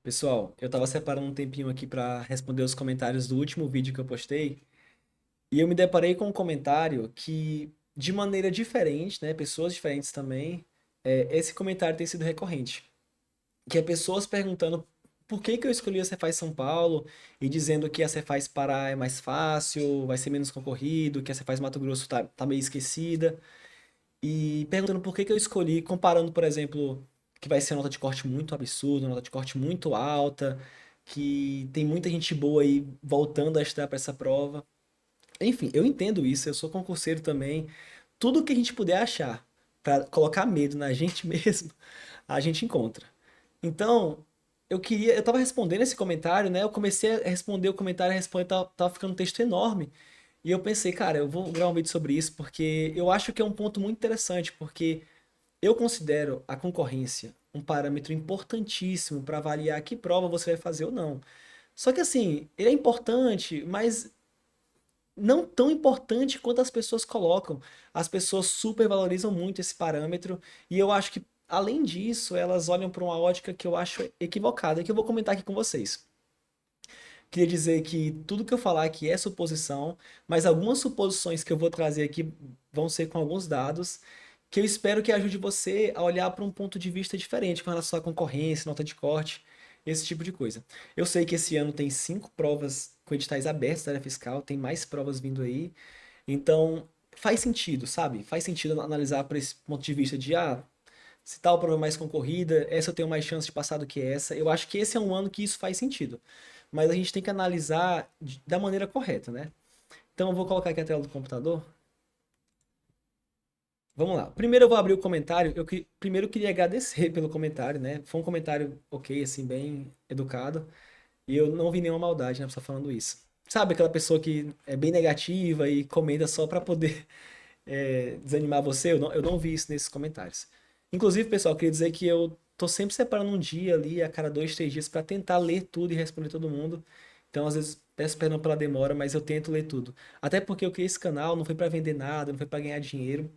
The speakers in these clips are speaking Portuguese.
Pessoal, eu tava separando um tempinho aqui para responder os comentários do último vídeo que eu postei, e eu me deparei com um comentário que, de maneira diferente, né, pessoas diferentes também, esse comentário tem sido recorrente, que é pessoas perguntando por que que eu escolhi a Cefaz São Paulo e dizendo que a Cefaz Pará é mais fácil, vai ser menos concorrido, que a Cefaz Mato Grosso tá meio esquecida, e perguntando por que que eu escolhi, comparando, por exemplo, que vai ser uma nota de corte muito absurda, uma nota de corte muito alta, que tem muita gente boa aí voltando a estudar para essa prova. Enfim, eu entendo isso, eu sou concurseiro também. Tudo que a gente puder achar para colocar medo na gente mesmo, a gente encontra. Então, eu tava respondendo esse comentário, né? Eu comecei a responder o comentário, tava ficando um texto enorme. E eu pensei, cara, eu vou gravar um vídeo sobre isso porque eu acho que é um ponto muito interessante, porque eu considero a concorrência um parâmetro importantíssimo para avaliar que prova você vai fazer ou não. Só que assim, ele é importante, mas não tão importante quanto as pessoas colocam. As pessoas supervalorizam muito esse parâmetro e eu acho que, além disso, elas olham para uma ótica que eu acho equivocada, que eu vou comentar aqui com vocês. Queria dizer que tudo que eu falar aqui é suposição, mas algumas suposições que eu vou trazer aqui vão ser com alguns dados que eu espero que ajude você a olhar para um ponto de vista diferente com relação à concorrência, nota de corte, esse tipo de coisa. Eu sei que esse ano tem 5 provas com editais abertos da área fiscal, tem mais provas vindo aí, então faz sentido, sabe? Faz sentido analisar por esse ponto de vista de, se tal prova é mais concorrida, essa eu tenho mais chance de passar do que essa. Eu acho que esse é um ano que isso faz sentido. Mas a gente tem que analisar da maneira correta, né? Então eu vou colocar aqui a tela do computador. Vamos lá. Primeiro eu vou abrir o comentário. Primeiro eu queria agradecer pelo comentário, né? Foi um comentário ok, assim, bem educado. E eu não vi nenhuma maldade na pessoa falando isso. Sabe aquela pessoa que é bem negativa e comenta só pra poder desanimar você? Eu não vi isso nesses comentários. Inclusive, pessoal, eu queria dizer que eu tô sempre separando um dia ali, a cada 2, 3 dias, pra tentar ler tudo e responder todo mundo. Então, às vezes, peço perdão pela demora, mas eu tento ler tudo. Até porque eu criei esse canal, não foi pra vender nada, não foi pra ganhar dinheiro.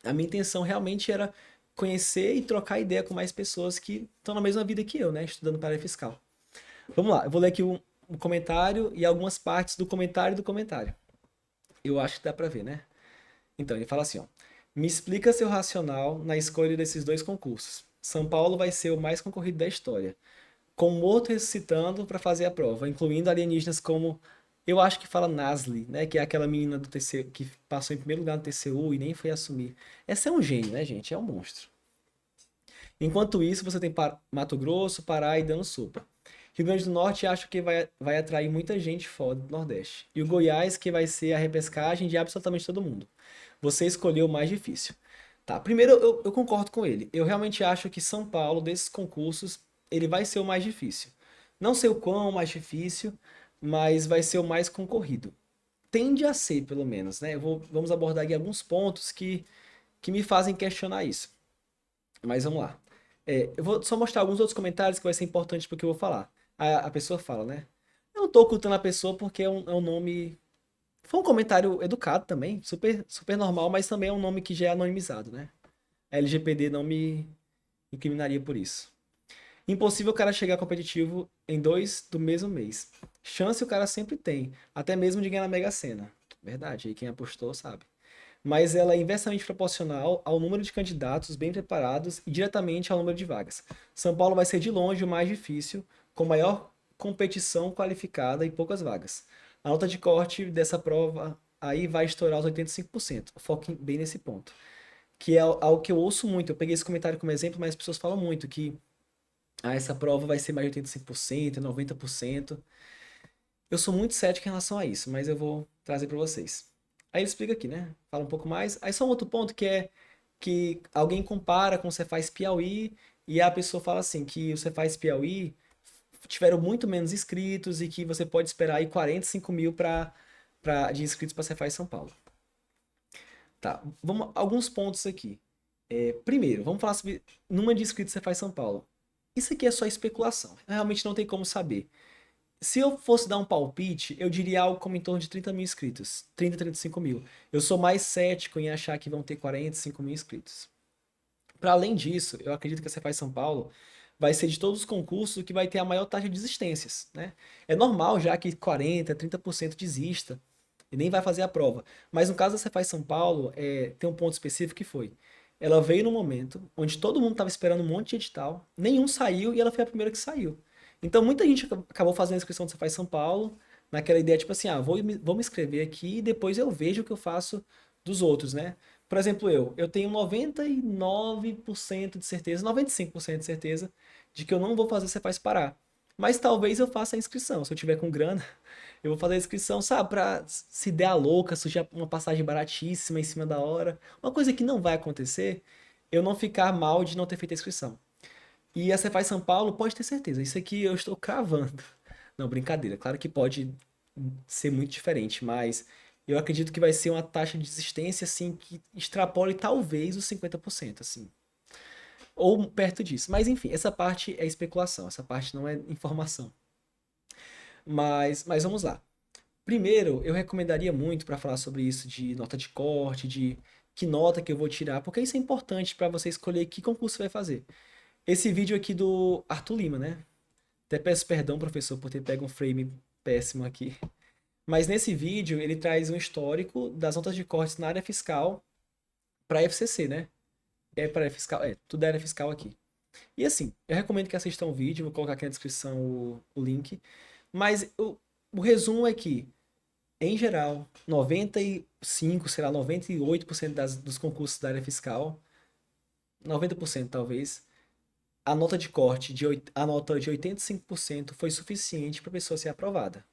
A minha intenção realmente era conhecer e trocar ideia com mais pessoas que estão na mesma vida que eu, né? Estudando para a área fiscal. Vamos lá, eu vou ler aqui um comentário e algumas partes do comentário do comentário. Eu acho que dá pra ver, né? Então, ele fala assim, ó. Me explica seu racional na escolha desses dois concursos. São Paulo vai ser o mais concorrido da história, com morto ressuscitando para fazer a prova, incluindo alienígenas como, eu acho que fala Nasli, né, que é aquela menina do TCU que passou em primeiro lugar no TCU e nem foi assumir. Essa é um gênio, né, gente? É um monstro. Enquanto isso, você tem Mato Grosso, Pará e Dando Sopa. Rio Grande do Norte acho que vai atrair muita gente foda do Nordeste. E o Goiás que vai ser a repescagem de absolutamente todo mundo. Você escolheu o mais difícil. Tá, primeiro eu concordo com ele. Eu realmente acho que São Paulo, desses concursos, ele vai ser o mais difícil. Não sei o quão mais difícil, mas vai ser o mais concorrido. Tende a ser, pelo menos, né? Vamos abordar aqui alguns pontos que me fazem questionar isso. Mas vamos lá. Eu vou só mostrar alguns outros comentários que vai ser importante porque eu vou falar. A pessoa fala, né? Eu não tô ocultando a pessoa porque é um nome. Foi um comentário educado também, super, super normal, mas também é um nome que já é anonimizado, né? A LGPD não me incriminaria por isso. Impossível o cara chegar competitivo em dois do mesmo mês. Chance o cara sempre tem, até mesmo de ganhar na Mega Sena. Verdade, aí quem apostou sabe. Mas ela é inversamente proporcional ao número de candidatos bem preparados e diretamente ao número de vagas. São Paulo vai ser de longe o mais difícil, com maior competição qualificada e poucas vagas. A nota de corte dessa prova aí vai estourar os 85%. Foquem bem nesse ponto. Que é algo que eu ouço muito. Eu peguei esse comentário como exemplo, mas as pessoas falam muito que essa prova vai ser mais de 85%, 90%. Eu sou muito cético em relação a isso, mas eu vou trazer para vocês. Aí ele explica aqui, né? Fala um pouco mais. Aí só um outro ponto que é que alguém compara com o Cefaz Piauí e a pessoa fala assim que o Cefaz Piauí tiveram muito menos inscritos e que você pode esperar aí 45 mil de inscritos para Cefaz São Paulo. Tá, vamos alguns pontos aqui. Primeiro, vamos falar sobre número de inscritos Cefaz São Paulo. Isso aqui é só especulação. Realmente não tem como saber. Se eu fosse dar um palpite, eu diria algo como em torno de 30 mil inscritos. 30, 35 mil. Eu sou mais cético em achar que vão ter 45 mil inscritos. Para além disso, eu acredito que a Cefaz São Paulo vai ser de todos os concursos o que vai ter a maior taxa de desistências, né? É normal já que 40, 30% desista e nem vai fazer a prova. Mas no caso da Cefaz São Paulo, tem um ponto específico que foi. Ela veio no momento onde todo mundo estava esperando um monte de edital, nenhum saiu e ela foi a primeira que saiu. Então muita gente acabou fazendo a inscrição do Cefaz São Paulo, naquela ideia tipo assim, vou me inscrever aqui e depois eu vejo o que eu faço dos outros, né? Por exemplo, eu tenho 99% de certeza, 95% de certeza de que eu não vou fazer Cefaz parar. Mas talvez eu faça a inscrição, se eu tiver com grana, eu vou fazer a inscrição, sabe, pra se der a louca, surgir uma passagem baratíssima em cima da hora. Uma coisa que não vai acontecer, eu não ficar mal de não ter feito a inscrição. E a Cefaz São Paulo, pode ter certeza, isso aqui eu estou cravando. Não, brincadeira, claro que pode ser muito diferente, mas eu acredito que vai ser uma taxa de desistência, assim, que extrapole talvez os 50%, assim. Ou perto disso. Mas enfim, essa parte é especulação, essa parte não é informação. Mas vamos lá. Primeiro, eu recomendaria muito para falar sobre isso de nota de corte, de que nota que eu vou tirar, porque isso é importante para você escolher que concurso você vai fazer. Esse vídeo aqui do Arthur Lima, né? Até peço perdão, professor, por ter pego um frame péssimo aqui. Mas nesse vídeo ele traz um histórico das notas de cortes na área fiscal para a FCC, né? É para área fiscal, tudo é área fiscal aqui. E assim, eu recomendo que assistam o vídeo, vou colocar aqui na descrição o link. Mas o resumo é que em geral, 95, sei lá, 98% dos concursos da área fiscal, 90% talvez, a nota de corte, a nota de 85% foi suficiente para a pessoa ser aprovada.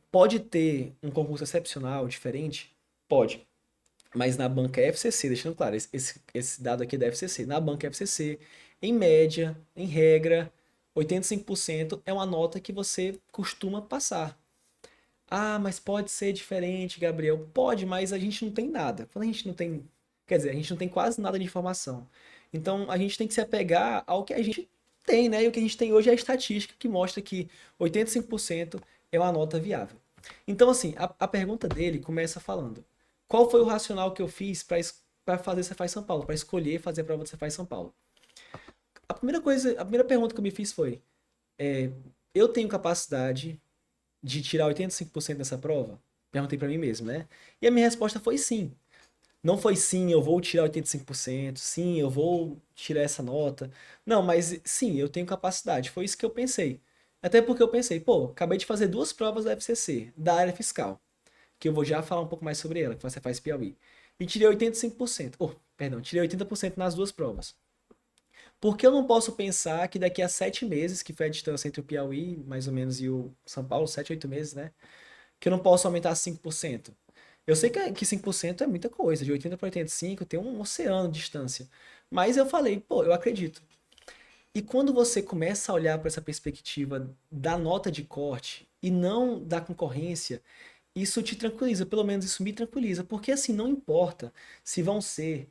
Pode ter um concurso excepcional, diferente? Pode. Mas na banca FCC, deixando claro, esse dado aqui é da FCC. Na banca FCC, em média, em regra, 85% é uma nota que você costuma passar. Ah, mas pode ser diferente, Gabriel. Pode, mas a gente não tem nada. Quando a gente não tem. Quer dizer, a gente não tem quase nada de informação. Então a gente tem que se apegar ao que a gente tem, né? E o que a gente tem hoje é a estatística que mostra que 85% é uma nota viável. Então, assim, a pergunta dele começa falando: qual foi o racional que eu fiz para fazer Cefaz São Paulo, para escolher fazer a prova do Cefaz São Paulo? A primeira pergunta que eu me fiz foi: eu tenho capacidade de tirar 85% dessa prova? Perguntei pra mim mesmo, né? E a minha resposta foi sim. Não foi sim, eu vou tirar 85%, sim, eu vou tirar essa nota. Não, mas sim, eu tenho capacidade. Foi isso que eu pensei. Até porque eu pensei, pô, acabei de fazer duas provas da FCC, da área fiscal, que eu vou já falar um pouco mais sobre ela, que você faz Piauí. E tirei 85%. Oh, perdão, tirei 80% nas duas provas. Por que eu não posso pensar que daqui a 7 meses, que foi a distância entre o Piauí, mais ou menos, e o São Paulo, 7, 8 meses, né? Que eu não posso aumentar 5%. Eu sei que 5% é muita coisa, de 80 para 85 tem um oceano de distância. Mas eu falei, pô, eu acredito. E quando você começa a olhar para essa perspectiva da nota de corte e não da concorrência, isso te tranquiliza, pelo menos isso me tranquiliza, porque assim, não importa se vão ser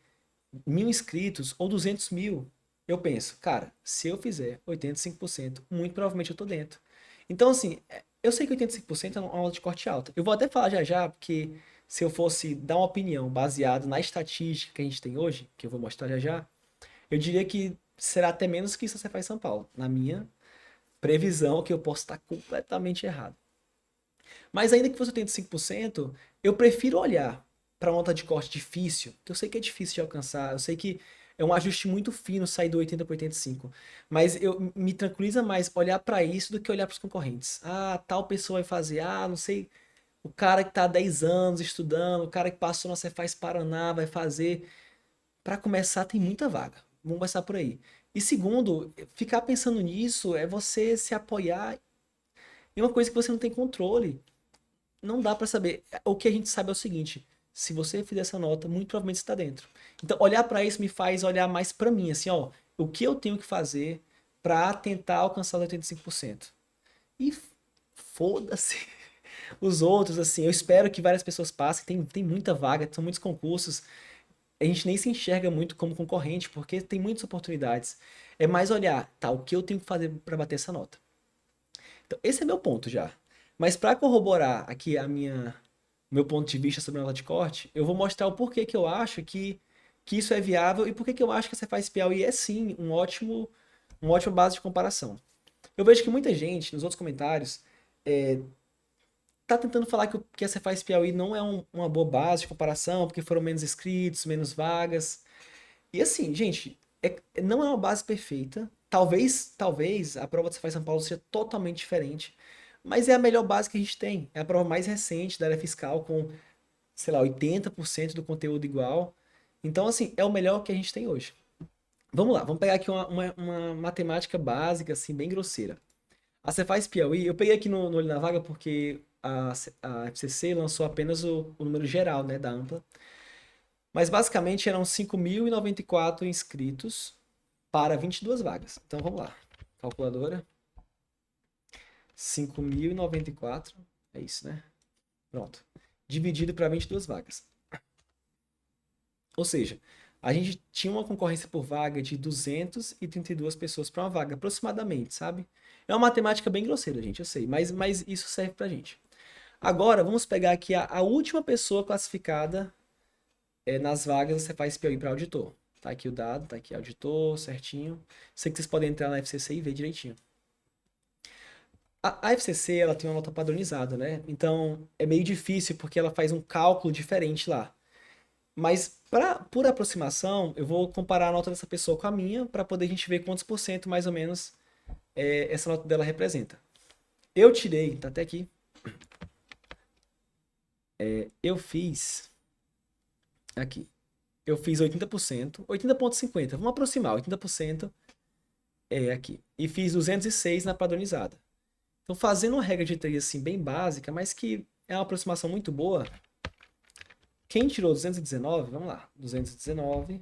1.000 inscritos ou 200.000, eu penso, cara, se eu fizer 85%, muito provavelmente eu tô dentro. Então, assim, eu sei que 85% é uma aula de corte alta. Eu vou até falar já já, porque se eu fosse dar uma opinião baseada na estatística que a gente tem hoje, que eu vou mostrar já já, eu diria que será até menos que isso você faz em São Paulo. Na minha previsão, que eu posso estar completamente errado. Mas ainda que fosse 85%, eu prefiro olhar para uma nota de corte difícil, que eu sei que é difícil de alcançar, eu sei que é um ajuste muito fino sair do 80 para 85, mas me tranquiliza mais olhar para isso do que olhar para os concorrentes. Ah, tal pessoa vai fazer, não sei, o cara que está há 10 anos estudando, o cara que passou na Cefaz Paraná vai fazer. Para começar, tem muita vaga. Vamos começar por aí. E segundo, ficar pensando nisso é você se apoiar em uma coisa que você não tem controle. Não dá pra saber. O que a gente sabe é o seguinte: se você fizer essa nota, muito provavelmente você está dentro. Então, olhar para isso me faz olhar mais para mim, assim, ó, o que eu tenho que fazer para tentar alcançar os 85%. E foda-se os outros, assim. Eu espero que várias pessoas passem. Tem muita vaga, são muitos concursos. A gente nem se enxerga muito como concorrente, porque tem muitas oportunidades. É mais olhar, tá, o que eu tenho que fazer para bater essa nota. Então, esse é meu ponto já. Mas para corroborar aqui meu ponto de vista sobre a nota de corte, eu vou mostrar o porquê que eu acho que isso é viável e porquê que eu acho que a Cefaz Piauí é sim um ótimo uma ótima base de comparação. Eu vejo que muita gente, nos outros comentários, é, tá tentando falar que a Cefaz Piauí não é uma boa base de comparação, porque foram menos inscritos, menos vagas. E assim, gente, não é uma base perfeita. Talvez a prova da Cefaz São Paulo seja totalmente diferente, mas é a melhor base que a gente tem. É a prova mais recente da área fiscal, com, sei lá, 80% do conteúdo igual. Então, assim, é o melhor que a gente tem hoje. Vamos lá, vamos pegar aqui uma matemática básica, assim, bem grosseira. A Cefaz Piauí, eu peguei aqui no Olho na Vaga porque a FCC lançou apenas o número geral, né, da ampla. Mas basicamente eram 5.094 inscritos para 22 vagas. Então vamos lá. Calculadora. 5.094. É isso, né? Pronto. Dividido para 22 vagas. Ou seja, a gente tinha uma concorrência por vaga de 232 pessoas para uma vaga, aproximadamente, sabe? É uma matemática bem grosseira, gente, eu sei, mas isso serve pra gente. Agora, vamos pegar aqui a última pessoa classificada nas vagas, você faz POI para auditor. Tá aqui o dado, tá aqui auditor, certinho. Sei que vocês podem entrar na FCC e ver direitinho. A FCC, ela tem uma nota padronizada, né? Então, é meio difícil porque ela faz um cálculo diferente lá. Mas, por aproximação, eu vou comparar a nota dessa pessoa com a minha para poder a gente ver quantos por cento, mais ou menos, essa nota dela representa. Eu tirei, tá até aqui, eu fiz, aqui, eu fiz 80%, 80,50, vamos aproximar, 80% aqui. E fiz 206 na padronizada. Então, fazendo uma regra de 3 assim, bem básica, mas que é uma aproximação muito boa, quem tirou 219, vamos lá, 219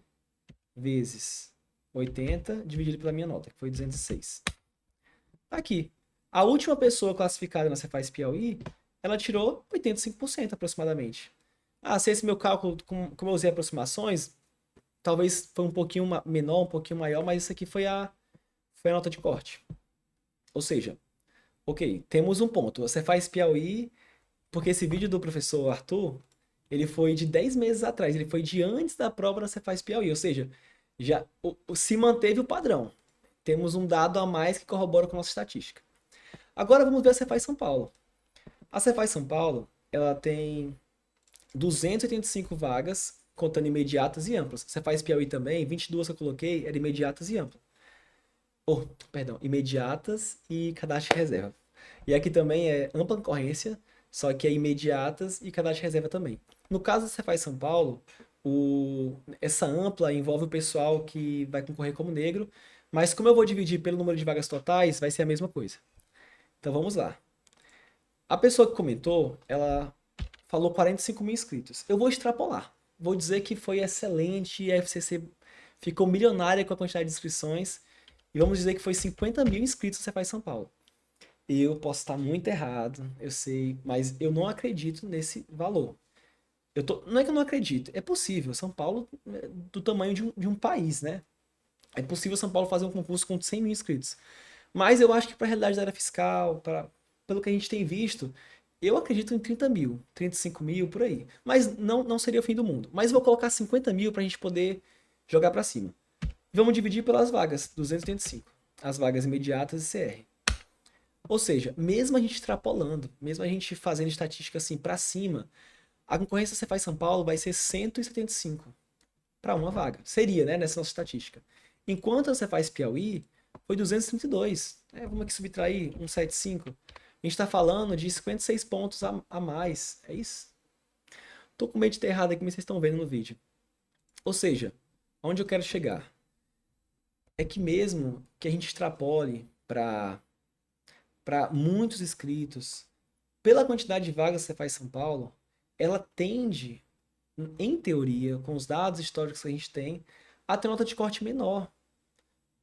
vezes 80 dividido pela minha nota, que foi 206. Aqui, a última pessoa classificada na Cefaz Piauí, ela tirou 85% aproximadamente. Ah, se esse meu cálculo, como eu usei aproximações, talvez foi um pouquinho menor, um pouquinho maior, mas isso aqui foi a nota de corte. Ou seja, ok, temos um ponto. Você faz Piauí, porque esse vídeo do professor Arthur, ele foi de 10 meses atrás, ele foi de antes da prova da Cefaz Piauí, ou seja, já se manteve o padrão. Temos um dado a mais que corrobora com a nossa estatística. Agora vamos ver a Cefaz São Paulo. A Cefaz São Paulo, ela tem 285 vagas, contando imediatas e amplas. Cefaz Piauí também, 22 que eu coloquei, eram imediatas e amplas. Oh, perdão, imediatas e cadastro de reserva. E aqui também é ampla concorrência, só que é imediatas e cadastro de reserva também. No caso da Cefaz São Paulo, essa ampla envolve o pessoal que vai concorrer como negro, mas como eu vou dividir pelo número de vagas totais, vai ser a mesma coisa. Então vamos lá. A pessoa que comentou, ela falou 45 mil inscritos. Eu vou extrapolar. Vou dizer que foi excelente, a FCC ficou milionária com a quantidade de inscrições. E vamos dizer que foi 50 mil inscritos no Cefaz São Paulo. Eu posso estar muito errado, eu sei, mas eu não acredito nesse valor. Não é que eu não acredito, é possível. São Paulo é do tamanho de um país, né? É possível São Paulo fazer um concurso com 100 mil inscritos. Mas eu acho que para a realidade da área fiscal, pelo que a gente tem visto, eu acredito em 30 mil, 35 mil, por aí. Mas não seria o fim do mundo. Mas vou colocar 50 mil para a gente poder jogar para cima. Vamos dividir pelas vagas, 285. As vagas imediatas e CR. Ou seja, mesmo a gente extrapolando, mesmo a gente fazendo estatística assim para cima, a concorrência você faz São Paulo vai ser 175 para uma vaga. Seria, né, nessa nossa estatística. Enquanto você faz Piauí, foi 232. Vamos aqui subtrair 175. A gente está falando de 56 pontos a mais. É isso? Tô com medo de ter errado aqui, mas vocês estão vendo no vídeo. Ou seja, onde eu quero chegar? É que mesmo que a gente extrapole para muitos inscritos, pela quantidade de vagas que você faz em São Paulo, ela tende, em teoria, com os dados históricos que a gente tem, a ter nota de corte menor.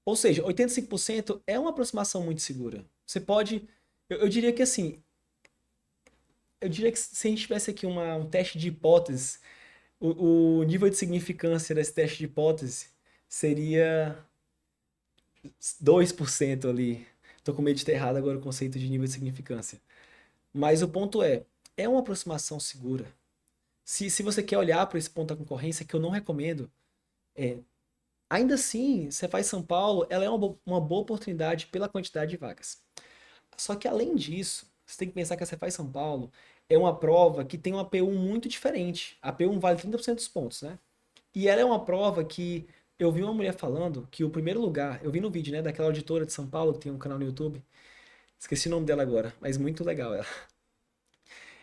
Ou seja, 85% é uma aproximação muito segura. Você pode. Eu diria que assim. Eu diria que se a gente tivesse aqui um teste de hipótese, o nível de significância desse teste de hipótese seria 2% ali. Tô com medo de ter errado agora o conceito de nível de significância. Mas o ponto é uma aproximação segura. Se você quer olhar para esse ponto da concorrência, que eu não recomendo, Ainda assim, você faz São Paulo, ela é uma boa oportunidade pela quantidade de vagas. Só que além disso, você tem que pensar que a Cefaz São Paulo é uma prova que tem uma P1 muito diferente. A P1 vale 30% dos pontos, né? E ela é uma prova que eu vi uma mulher falando que o primeiro lugar, eu vi no vídeo, né, daquela auditora de São Paulo que tem um canal no YouTube, esqueci o nome dela agora, mas muito legal ela.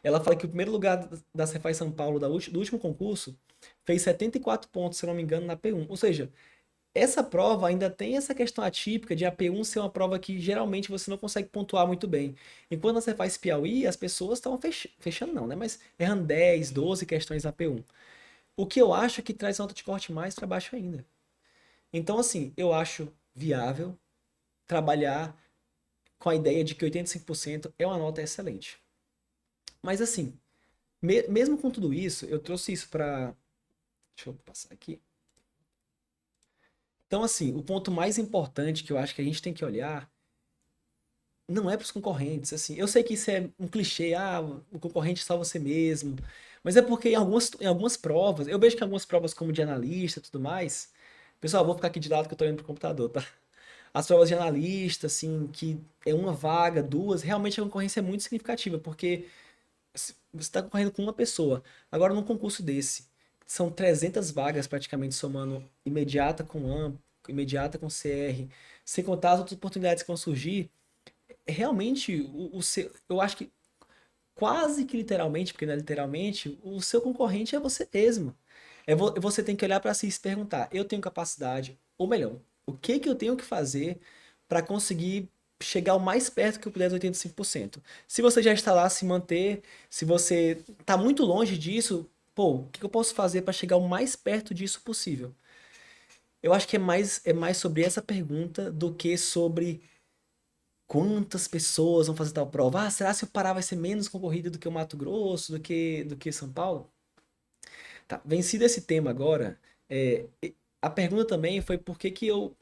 Ela fala que o primeiro lugar da Cefaz São Paulo do último concurso fez 74 pontos, se eu não me engano, na P1. Ou seja, essa prova ainda tem essa questão atípica de a P1 ser uma prova que geralmente você não consegue pontuar muito bem. Enquanto você faz Piauí, as pessoas estão fechando não, né? Mas errando 10, 12 questões na P1. O que eu acho que traz a nota de corte mais para baixo ainda. Então, assim, eu acho viável trabalhar com a ideia de que 85% é uma nota excelente. Mas, assim, mesmo com tudo isso, eu trouxe isso para. Deixa eu passar aqui. Então, assim, o ponto mais importante que eu acho que a gente tem que olhar não é para os concorrentes, assim. Eu sei que isso é um clichê, o concorrente é só você mesmo. Mas é porque em algumas provas, eu vejo que em algumas provas como de analista e tudo mais, pessoal, eu vou ficar aqui de lado que eu tô indo pro computador, tá? As provas de analista, assim, que é uma vaga, duas, realmente a concorrência é muito significativa, porque você está concorrendo com uma pessoa. Agora, num concurso desse, são 300 vagas praticamente somando imediata com AM, imediata com CR, sem contar as outras oportunidades que vão surgir. Realmente, eu acho que quase que literalmente, porque não é literalmente, o seu concorrente é você mesmo. Você tem que olhar para si e se perguntar: eu tenho capacidade, ou melhor, o que que eu tenho que fazer para conseguir chegar o mais perto que eu puder dos 85%? Se você já está lá, se manter, se você está muito longe disso, pô, o que que eu posso fazer para chegar o mais perto disso possível? Eu acho que é mais sobre essa pergunta do que sobre quantas pessoas vão fazer tal prova. Será que o Pará vai ser menos concorrido do que o Mato Grosso, do que São Paulo? Tá, vencido esse tema agora, a pergunta também foi por que que eu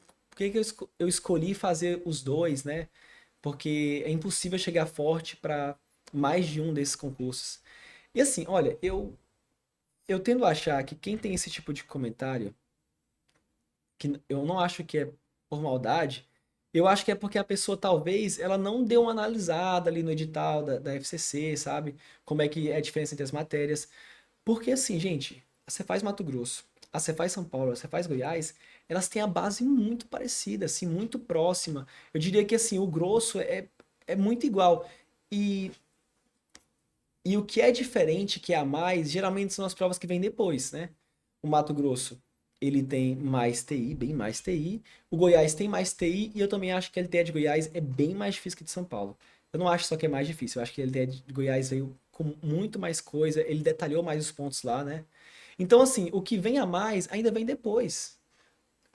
escolhi fazer os dois, né? Porque é impossível chegar forte para mais de um desses concursos. E assim, olha, eu tendo a achar que quem tem esse tipo de comentário, que eu não acho que é por maldade, eu acho que é porque a pessoa talvez ela não deu uma analisada ali no edital da FCC, sabe? Como é que é a diferença entre as matérias. Porque assim, gente, a Cefaz Mato Grosso, a Cefaz São Paulo, a Cefaz Goiás, elas têm a base muito parecida, assim, muito próxima. Eu diria que assim, o grosso é muito igual. E, e o que é diferente, que é a mais, geralmente são as provas que vêm depois, né? O Mato Grosso, ele tem mais TI, bem mais TI. O Goiás tem mais TI e eu também acho que a LTE de Goiás é bem mais difícil que a de São Paulo. Eu não acho só que é mais difícil, eu acho que a LTE de Goiás veio com muito mais coisa, ele detalhou mais os pontos lá, né? Então, assim, o que vem a mais ainda vem depois.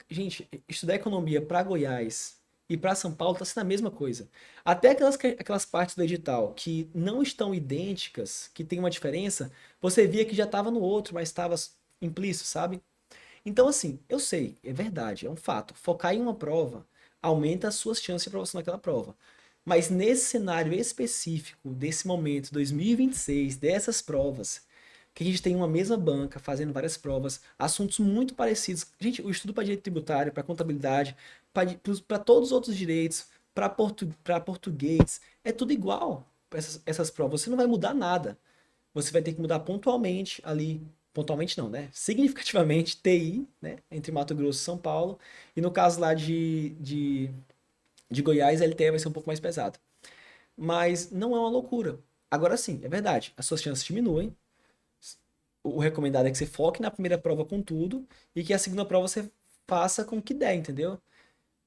Gente, estudar economia para Goiás e para São Paulo está sendo a mesma coisa. Até aquelas partes do edital que não estão idênticas, que tem uma diferença, você via que já estava no outro, mas estava implícito, sabe? Então, assim, eu sei, é verdade, é um fato. Focar em uma prova aumenta as suas chances de aprovação naquela prova. Mas nesse cenário específico, desse momento, 2026, dessas provas, que a gente tem uma mesma banca fazendo várias provas, assuntos muito parecidos. Gente, o estudo para direito tributário, para contabilidade, para todos os outros direitos, para português, é tudo igual para essas provas. Você não vai mudar nada. Você vai ter que mudar pontualmente ali. Pontualmente não, né? Significativamente TI, né? Entre Mato Grosso e São Paulo. E no caso lá de Goiás, a LTE vai ser um pouco mais pesado. Mas não é uma loucura. Agora sim, é verdade. As suas chances diminuem. O recomendado é que você foque na primeira prova com tudo e que a segunda prova você faça com o que der, entendeu?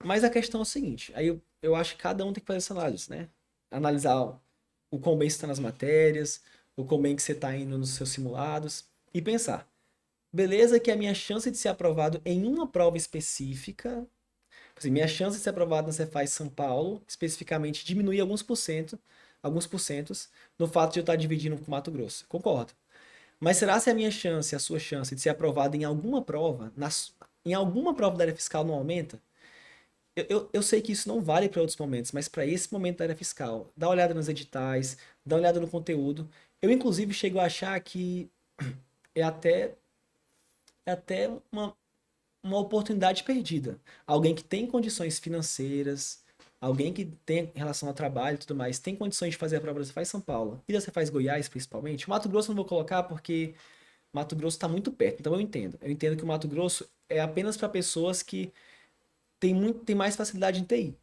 Mas a questão é o seguinte, aí eu acho que cada um tem que fazer essa análise, né? Analisar o quão bem você está nas matérias, o quão bem que você está indo nos seus simulados e pensar, beleza que a minha chance de ser aprovado em uma prova específica, assim, minha chance de ser aprovado na Cefaz São Paulo, especificamente, diminui alguns porcentos, no fato de eu estar dividindo com Mato Grosso. Concordo. Mas será se a minha chance, a sua chance de ser aprovado em alguma prova, em alguma prova da área fiscal não aumenta? Eu sei que isso não vale para outros momentos, mas para esse momento da área fiscal, dá uma olhada nos editais, dá uma olhada no conteúdo. Eu, inclusive, chego a achar que é até, é até uma oportunidade perdida. Alguém que tem condições financeiras, alguém que tem em relação ao trabalho e tudo mais, tem condições de fazer a prova, você faz São Paulo e você faz Goiás principalmente. Mato Grosso eu não vou colocar porque Mato Grosso está muito perto, então eu entendo. Eu entendo que o Mato Grosso é apenas para pessoas que têm mais facilidade em TI.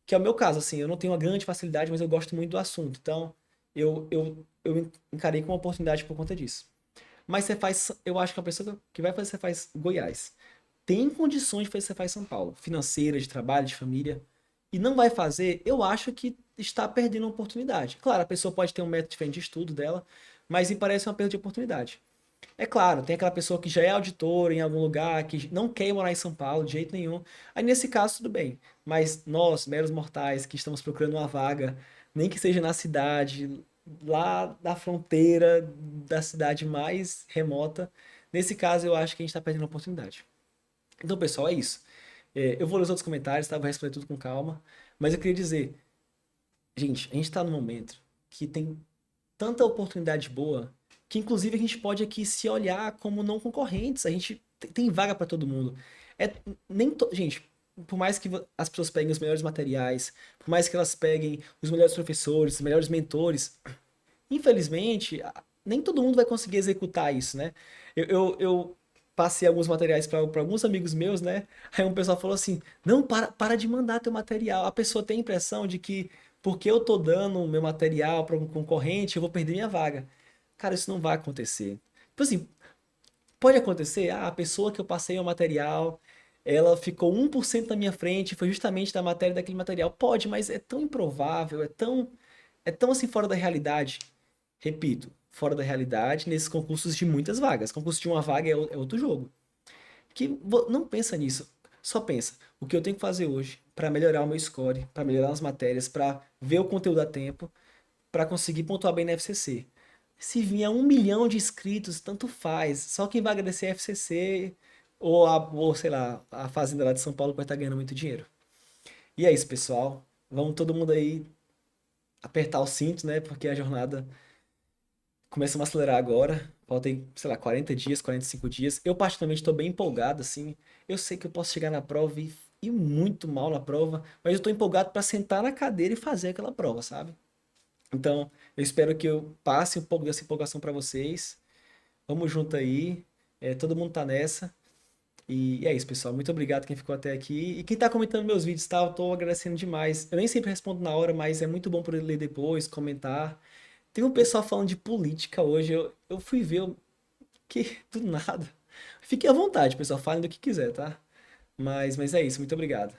Que é o meu caso, assim, eu não tenho uma grande facilidade, mas eu gosto muito do assunto. Então, eu encarei como uma oportunidade por conta disso. Mas você faz, eu acho que a pessoa que vai fazer, você faz Goiás, tem condições de fazer, você faz São Paulo, financeira, de trabalho, de família, e não vai fazer, eu acho que está perdendo uma oportunidade. Claro, a pessoa pode ter um método diferente de estudo dela, mas me parece uma perda de oportunidade. É claro, tem aquela pessoa que já é auditor em algum lugar, que não quer morar em São Paulo de jeito nenhum. Aí nesse caso, tudo bem. Mas nós, meros mortais, que estamos procurando uma vaga, nem que seja na cidade, lá da fronteira da cidade mais remota, nesse caso eu acho que a gente está perdendo a oportunidade. Então, pessoal, é isso. Eu vou ler os outros comentários, tá? Vou responder tudo com calma. Mas eu queria dizer, gente, a gente está num momento que tem tanta oportunidade boa que inclusive a gente pode aqui se olhar como não concorrentes. A gente tem vaga para todo mundo. É gente, por mais que as pessoas peguem os melhores materiais, por mais que elas peguem os melhores professores, os melhores mentores, infelizmente, nem todo mundo vai conseguir executar isso, né? Eu passei alguns materiais para alguns amigos meus, né? Aí um pessoal falou assim: não, para de mandar teu material. A pessoa tem a impressão de que porque eu tô dando o meu material para um concorrente, eu vou perder minha vaga. Cara, isso não vai acontecer. Tipo assim, pode acontecer, a pessoa que eu passei o material, ela ficou 1% na minha frente, foi justamente da matéria daquele material. Pode, mas é tão improvável, é tão assim fora da realidade. Repito, fora da realidade nesses concursos de muitas vagas. Concurso de uma vaga é outro jogo. Que não pensa nisso. Só pensa, o que eu tenho que fazer hoje para melhorar o meu score, para melhorar as matérias, para ver o conteúdo a tempo, para conseguir pontuar bem na FCC. Se vier 1 milhão de inscritos, tanto faz. Só quem vai agradecer é a FCC ou sei lá, a Fazenda lá de São Paulo que vai estar ganhando muito dinheiro. E é isso, pessoal. Vamos todo mundo aí apertar o cinto, né? Porque a jornada começamos a acelerar agora. Faltam, sei lá, 40 dias, 45 dias. Eu, particularmente, estou bem empolgado, assim. Eu sei que eu posso chegar na prova e ir muito mal na prova, mas eu estou empolgado para sentar na cadeira e fazer aquela prova, sabe? Então, eu espero que eu passe um pouco dessa empolgação para vocês. Vamos junto aí. Todo mundo tá nessa. E é isso, pessoal. Muito obrigado quem ficou até aqui. E quem tá comentando meus vídeos, tá? Eu tô agradecendo demais. Eu nem sempre respondo na hora, mas é muito bom poder ler depois, comentar. Tem um pessoal falando de política hoje. Eu fui ver que do nada. Fique à vontade, pessoal. Falem do que quiser, tá? Mas é isso. Muito obrigado.